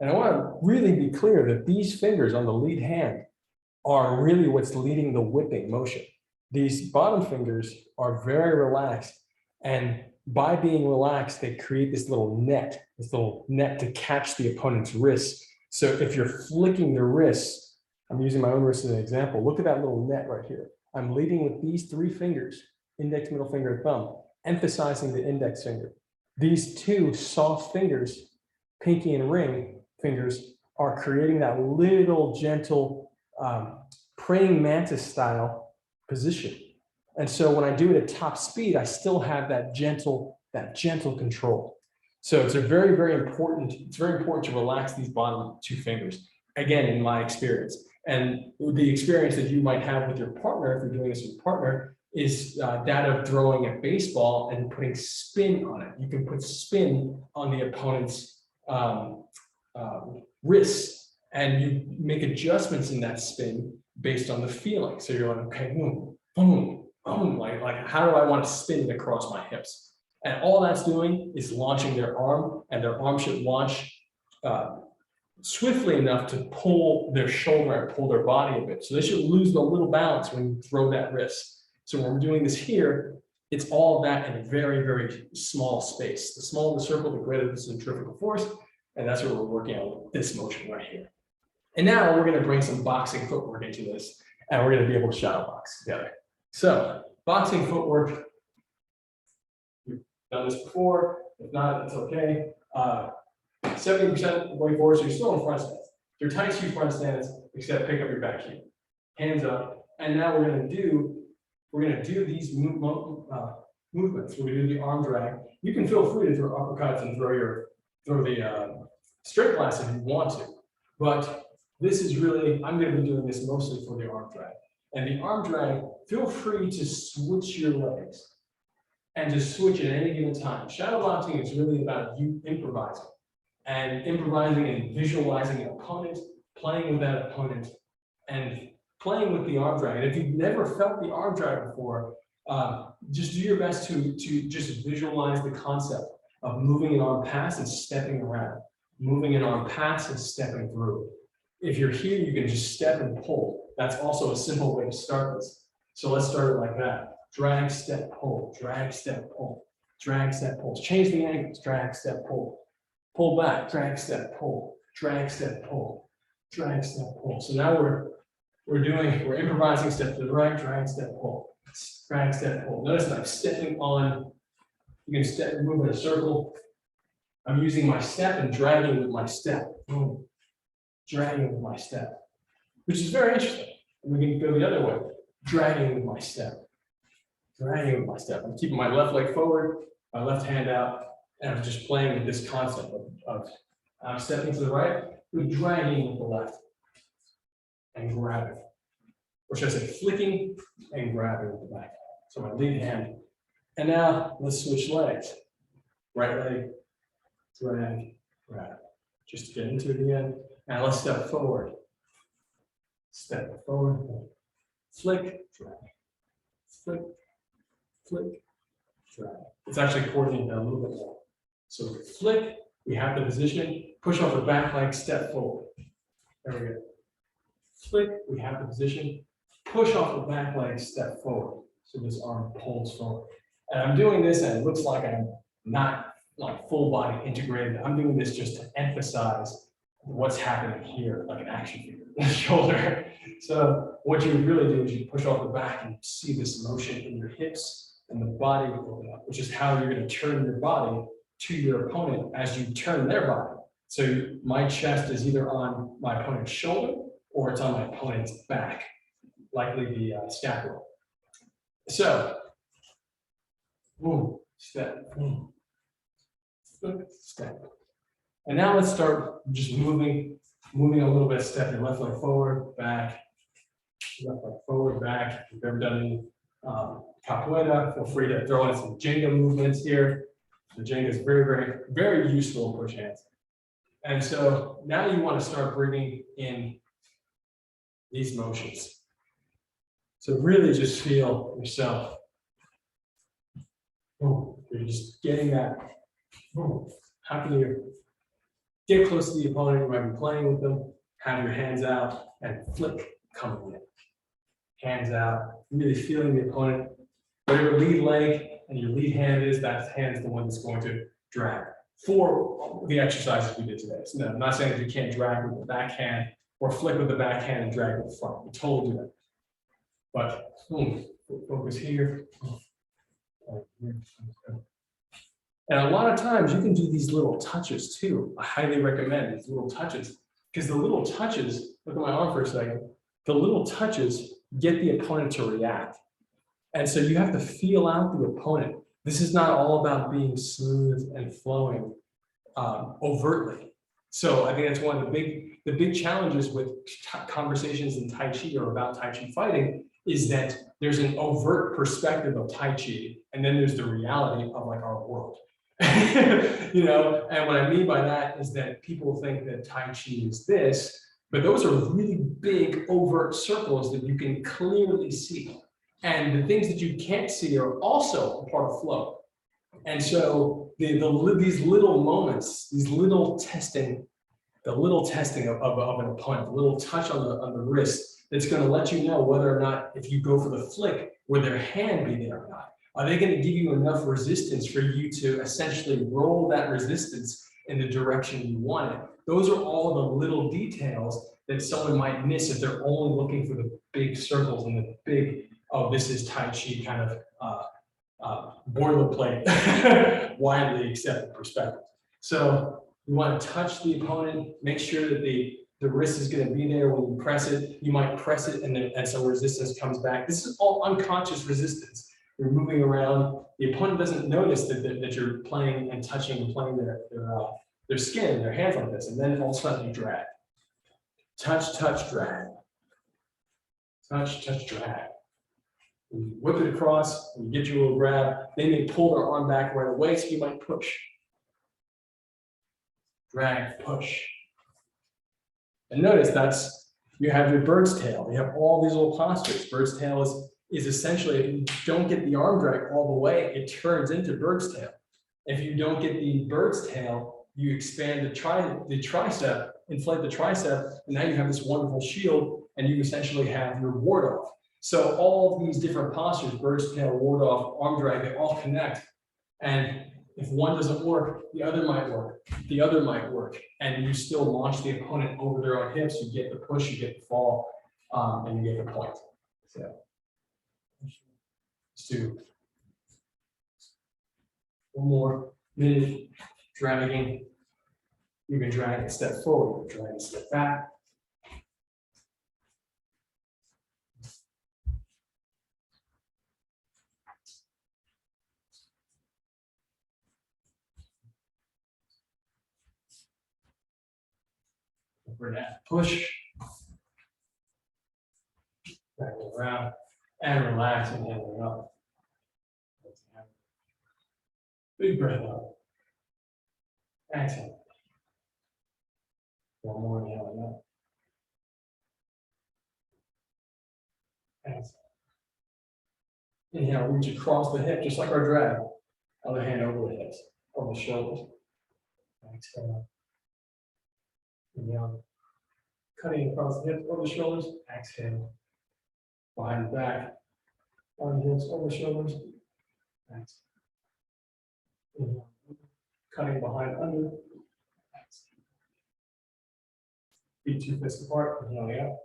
And I want to really be clear that these fingers on the lead hand are really what's leading the whipping motion. These bottom fingers are very relaxed. And by being relaxed, they create this little net to catch the opponent's wrists. So if you're flicking the wrists, I'm using my own wrist as an example. Look at that little net right here. I'm leading with these 3 fingers. index, middle finger, and thumb, emphasizing the index finger. These two soft fingers, pinky and ring fingers, are creating that little gentle praying mantis style position. And so when I do it at top speed, I still have that gentle control. So it's very important. It's very important to relax these bottom two fingers. Again, in my experience, and the experience that you might have with your partner, if you're doing this with your partner, is that of throwing a baseball and putting spin on it. You can put spin on the opponent's wrists, and you make adjustments in that spin based on the feeling. So you're like, okay, boom, boom, boom, like how do I want to spin it across my hips? And all that's doing is launching their arm, and their arm should launch swiftly enough to pull their shoulder and pull their body a bit. So they should lose a little balance when you throw that wrist. So when we're doing this here, it's all that in a very small space. The smaller the circle, the greater the centrifugal force. And that's what we're working on with this motion right here. And now we're going to bring some boxing footwork into this, and we're going to be able to shadow box together. So boxing footwork, you've done this before. If not, it's okay. 70% of the way forward, so you're still in front stance. Your Tai Chi front stance, except pick up your back heel. Hands up. And now we're going to do these movements. We're going to do the arm drag. You can feel free to throw uppercuts and throw the straight glass if you want to. But this is really, I'm going to be doing this mostly for the arm drag. And the arm drag, feel free to switch your legs and to switch at any given time. Shadow boxing is really about you improvising. And improvising and visualizing an opponent, playing with that opponent, and playing with the arm drag. And if you've never felt the arm drag before, just do your best to just visualize the concept of moving an arm past and stepping around, moving an arm past and stepping through. If you're here, you can just step and pull. That's also a simple way to start this. So let's start it like that. Drag, step, pull, drag, step, pull, drag, step, pull. Change the angles, drag, step, pull. Pull back, drag, step, pull, drag, step, pull, drag, step, pull. So now we're improvising step to the right, drag, step, pull, drag, step, pull. Notice that I'm stepping on, you can step, move in a circle. I'm using my step and dragging with my step. Boom. Dragging with my step, which is very interesting. And we can go the other way, dragging with my step, dragging with my step. I'm keeping my left leg forward, my left hand out, and I'm just playing with this concept of I'm stepping to the right, we're dragging with the left and grabbing. Or should I say flicking and grabbing with the back. So my lead hand. And now let's switch legs. Right leg, drag, grab. Just to get into it again. Now let's step forward. Step forward, flick, drag, flick, flick, drag. It's actually coordinated a little bit more. So flick, we have the position, push off the back leg, step forward. There we go. Flick, we have the position, push off the back leg, step forward. So this arm pulls forward. And I'm doing this, and it looks like I'm not like full body integrated. I'm doing this just to emphasize what's happening here, like an action figure in the shoulder. So what you really do is you push off the back and you see this motion in your hips and the body going up, which is how you're going to turn your body to your opponent as you turn their body. So my chest is either on my opponent's shoulder or it's on my opponent's back, likely the scapula. So, boom, step, boom, step. And now let's start just moving a little bit, step your left leg forward, back, left leg forward, back. If you've ever done any capoeira, feel free to throw in some Jenga movements here. The Jenga is very useful in push hands. And so now you want to start bringing in these motions. So really just feel yourself. Oh, you're just getting that. Oh, how can you get close to the opponent? You might be playing with them. Have your hands out and flick coming in. Hands out, really feeling the opponent. Whatever lead leg and your lead hand is, that hand is the one that's going to drag. For the exercises we did today. So no, I'm not saying that you can't drag with the backhand or flick with the backhand and drag with the front. We totally do that. But boom, focus here. And a lot of times you can do these little touches too. I highly recommend these little touches because the little touches, look at my arm for a second, the little touches get the opponent to react. And so you have to feel out the opponent. This is not all about being smooth and flowing overtly. So I think that's one of the big challenges with conversations in Tai Chi or about Tai Chi fighting is that there's an overt perspective of Tai Chi, and then there's the reality of like our world. You know, and what I mean by that is that people think that Tai Chi is this, but those are really big overt circles that you can clearly see. And the things that you can't see are also a part of flow. And so these little moments, these little testing, the little testing of an opponent, the little touch on the wrist, that's going to let you know whether or not, if you go for the flick, will their hand be there or not? Are they going to give you enough resistance for you to essentially roll that resistance in the direction you want it? Those are all the little details that someone might miss if they're only looking for the big circles and the big, oh, this is Tai Chi kind of boilerplate, widely accepted perspective. So you want to touch the opponent, make sure that the wrist is going to be there when you press it. You might press it and some resistance comes back. This is all unconscious resistance. You're moving around. The opponent doesn't notice that you're playing and touching and playing their skin, their hands like this, and then all of a sudden you drag. Touch, touch, drag. Touch, touch, drag. When you whip it across, when you get your little grab, they may pull their arm back right away, so you might push. Drag, push. And notice you have your bird's tail. You have all these little postures. Bird's tail is essentially, if you don't get the arm drag all the way, it turns into bird's tail. If you don't get the bird's tail, you expand the tricep, inflate the tricep, and now you have this wonderful shield, and you essentially have your ward off. So all of these different postures, bird's tail, ward off, arm drag, they all connect. And if one doesn't work, the other might work. The other might work. And you still launch the opponent over their own hips. You get the push, you get the fall, and you get the point. So let's do one more minute dragging. You can drag a step forward, drag a step back. Over that push, back around, and relax and handle up. Big breath up. Exhale. One more inhaling up. Exhale. Inhale, reach across the hip, just like our drag. Other hand over the hips, over the shoulders. Exhale. Inhale. Cutting across the hips, over the shoulders. Exhale. Behind the back. On the hips, over the shoulders. Exhale. Inhale. Cutting behind under. Exhale. Feet 2 fists apart. Inhaling up.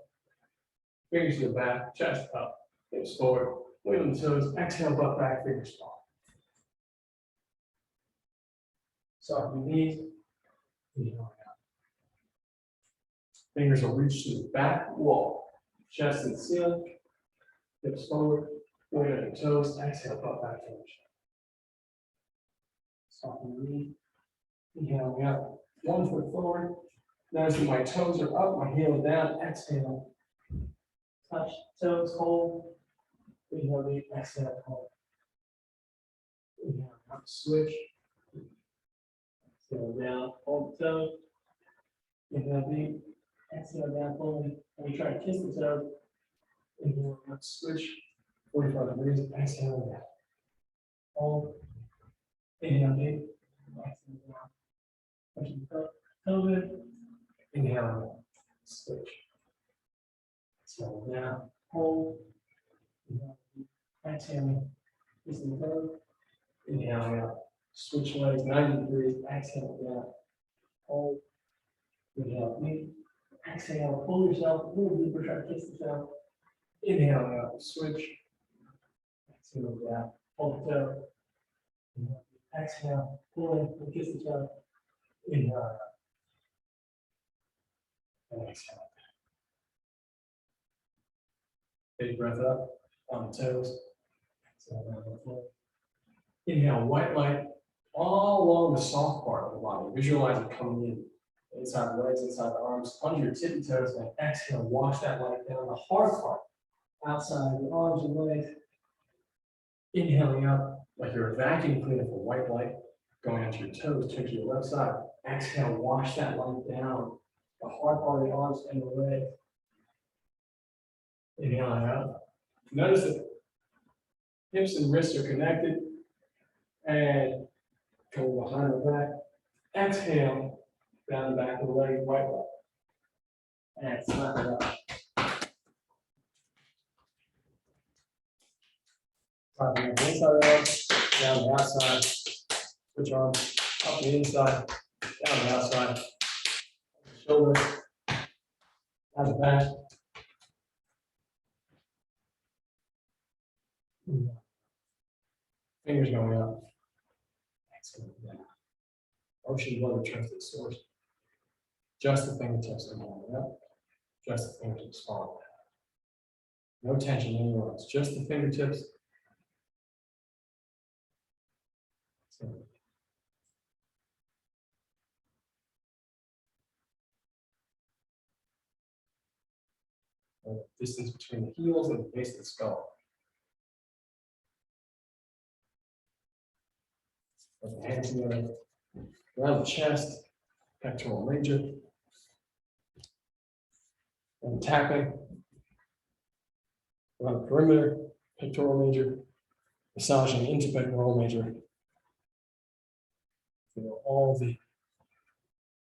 Fingers to the back, chest up, hips forward. Weight on the toes. Exhale, butt back, fingers fall. Soften the knees. Inhaling out. Fingers will reach to the back wall, chest and ceiling, hips forward, weight on your toes, exhale, butt back, finish. Soften the knee, inhaling up, 1 foot forward. Notice that my toes are up, my heel down, exhale. Touch, toes, hold. Inhale, deep, exhale, hold. Inhale, up, switch. Exhale, down, hold the toes. Inhale, deep. Exhale down fully. And we try to kiss the toe. Inhale, up, switch. 45 degrees. Exhale down. Hold. Inhale deep. Exhale down. Pushing the toe in. Inhale up. Switch. Exhale down. Hold. Inhale deep. Exhale. Kissing the toe. Inhaling up. Switch legs 90 degrees. Exhale down. Hold. Inhale deep. Exhale, pull yourself a little deeper, try to kiss the toe. Inhale out, switch. Exhale down, hold the toe. Exhale, pull in, kiss each other. Inhale, and exhale. Big breath up on the toes. Exhale down the floor. Inhale, white light all along the soft part of the body. Visualize it coming in. Inside the legs, inside the arms, under your tippy toes, and exhale, wash that light down the hard part. Outside the arms and legs. Inhaling up like you're a vacuum cleaner for white light. Going onto your toes, turn to your left side. Exhale, wash that light down. The hard part of the arms and the legs. Inhaling out. Notice that hips and wrists are connected. And go behind the back. Exhale, down the back of the leg, white light. And slap it up. Slap it on the inside of the arm, down the outside. Switch arms, up the inside, down the outside. Shoulders, down the back. Fingers going up. Excellent. Ocean blood returns to the source. Just the fingertips are going up. Just the fingertips fall down. No tension anywhere else. Just the fingertips. Distance between the heels and the base of the skull. Put the hands together, around the chest, pectoral major, and tapping around the perimeter, pectoral major, massaging into pectoral major. Feel all the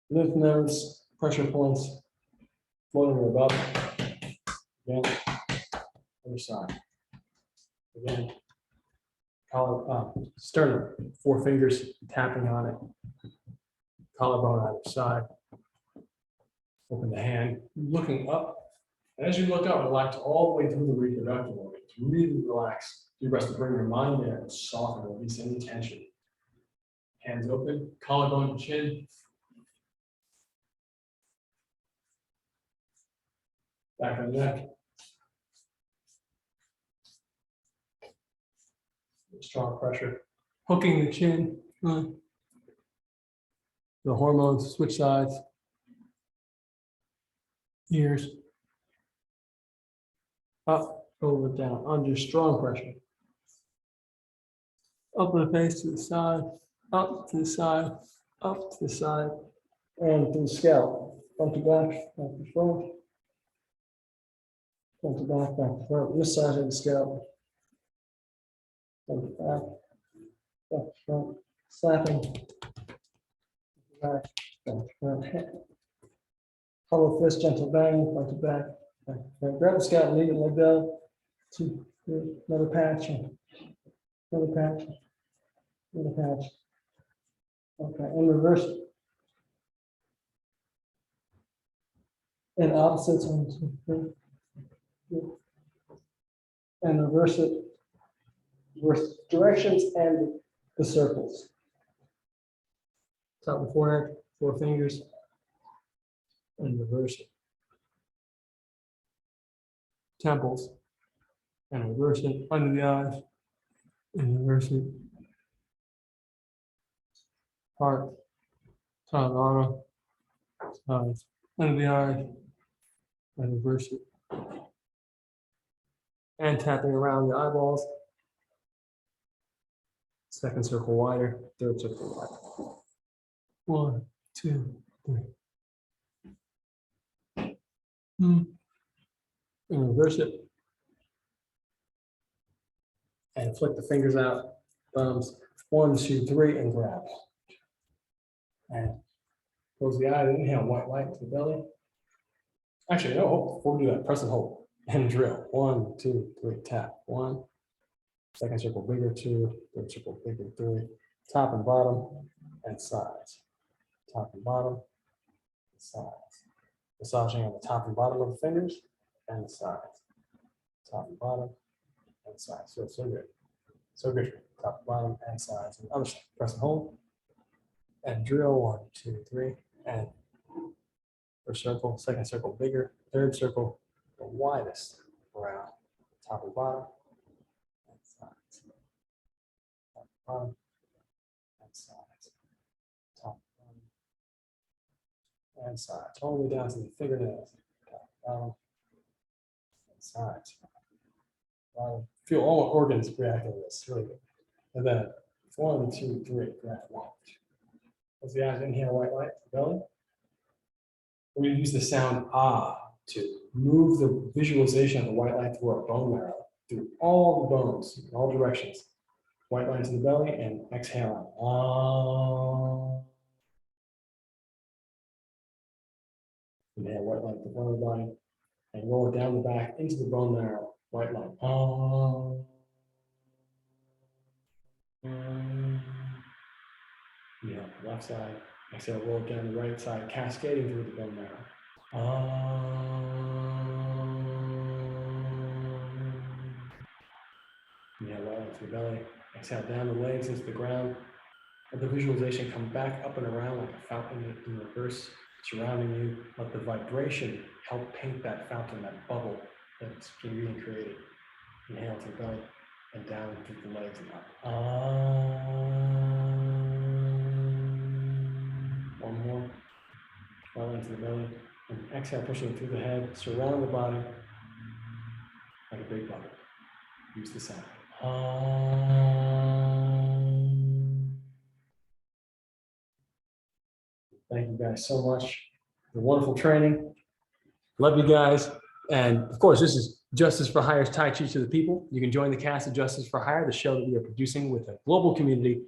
lymph nodes, pressure points floating above. Again, other side. Again, collar, sternum, 4 fingers tapping on it. Collarbone on either side. Open the hand, looking up. And as you look up, relax all the way through the reproductive organs. Really relax. Do your best to bring your mind there and soften, release any tension. Hands open, collarbone to chin. Back of the neck. Strong pressure. Hooking the chin. The hormones switch sides. Ears. Up, over, down, under strong pressure. Up the face to the side, up to the side, up to the side, and to the scalp. Front to back, back to front. Front to back, back to front. This side of the scalp. Front to back, back to front. Slapping. Back, back to front. Hollow fist, gentle bang, front to back. Grab the scalp, leave it like that. 2, 3, another patch, another patch, another patch. Okay, and reverse it. And opposites, 1, 2, 3. And reverse it. Reverse directions and the circles. Top of the forehead, 4 fingers, and reverse it. Temples, and reverse it under the eyes, and reverse it. Heart, top of the arm, sides, under the eyes, and reverse it. And tapping around the eyeballs. Second circle wider, third circle wider. 1, 2, 3. And reverse it. And flick the fingers out, thumbs, 1, 2, 3, and grab. And close the eyes, inhale, white light to the belly. Actually, no, hold, before we do that, press and hold. And drill. 1, 2, 3, tap. 1. Second circle bigger, 2. Third circle bigger, 3. Top and bottom, and sides. Top and bottom, and sides. Massaging on the top and bottom of the fingers, and the sides. Top and bottom, and sides. So good. So good. Top, bottom, and sides. And other side. Press and hold. And drill 1, 2, 3. And first circle, second circle bigger, third circle the widest around top and bottom. And sides. Top, bottom, and sides. Top, bottom, and sides. All the way down to the fingernails. Top, bottom, and sides. Feel all organs reacting to this. Really good. And then 1, 2, 3, grab one. As the eyes inhale, white light, belly. We're going to use the sound ah to move the visualization of the white light through our bone marrow, through all the bones, in all directions. White light to the belly and exhale out. Ah. Inhale, white light to the front of the body and roll it down the back into the bone marrow. White light. Ah. Yeah, left side. Exhale, roll it down the right side, cascading through the bone marrow. Yeah, well into the belly. Exhale down the legs into the ground. Let the visualization come back up and around like a fountain in reverse, surrounding you. Let the vibration help paint that fountain, that bubble that's being created. Inhale to the belly and down through the legs and up. One more. Well into the belly. And exhale, pushing through the head, surround the body like a big bubble. Use the sound. Thank you guys so much for wonderful training. Love you guys. And of course, this is Justice for Hire's Tai Chi to the People. You can join the cast of Justice for Hire, the show that we are producing with a global community,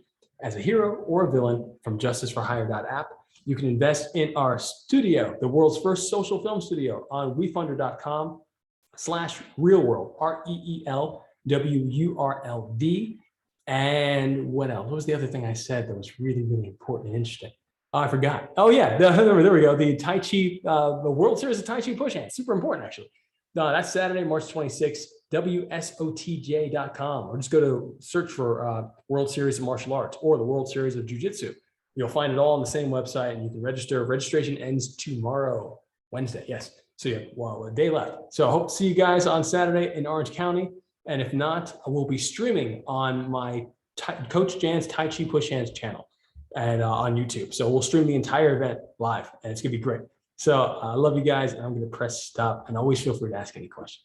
as a hero or a villain from justiceforhire.app. You can invest in our studio, the world's first social film studio, on WeFunder.com/realworld, REELWURLD. And what else? What was the other thing I said that was really, really important and interesting? Oh, I forgot. Oh, yeah. There we go. The Tai Chi, the World Series of Tai Chi push hands. Super important, actually. That's Saturday, March 26th, WSOTJ.com. Or just go to search for World Series of Martial Arts or the World Series of Jiu-Jitsu. You'll find it all on the same website and you can register. Registration ends tomorrow, Wednesday. Yes. So yeah, well, a day left. So I hope to see you guys on Saturday in Orange County. And if not, I will be streaming on my Coach Jan's Tai Chi Push Hands channel and on YouTube. So we'll stream the entire event live and it's gonna be great. So I love you guys and I'm gonna press stop and always feel free to ask any questions.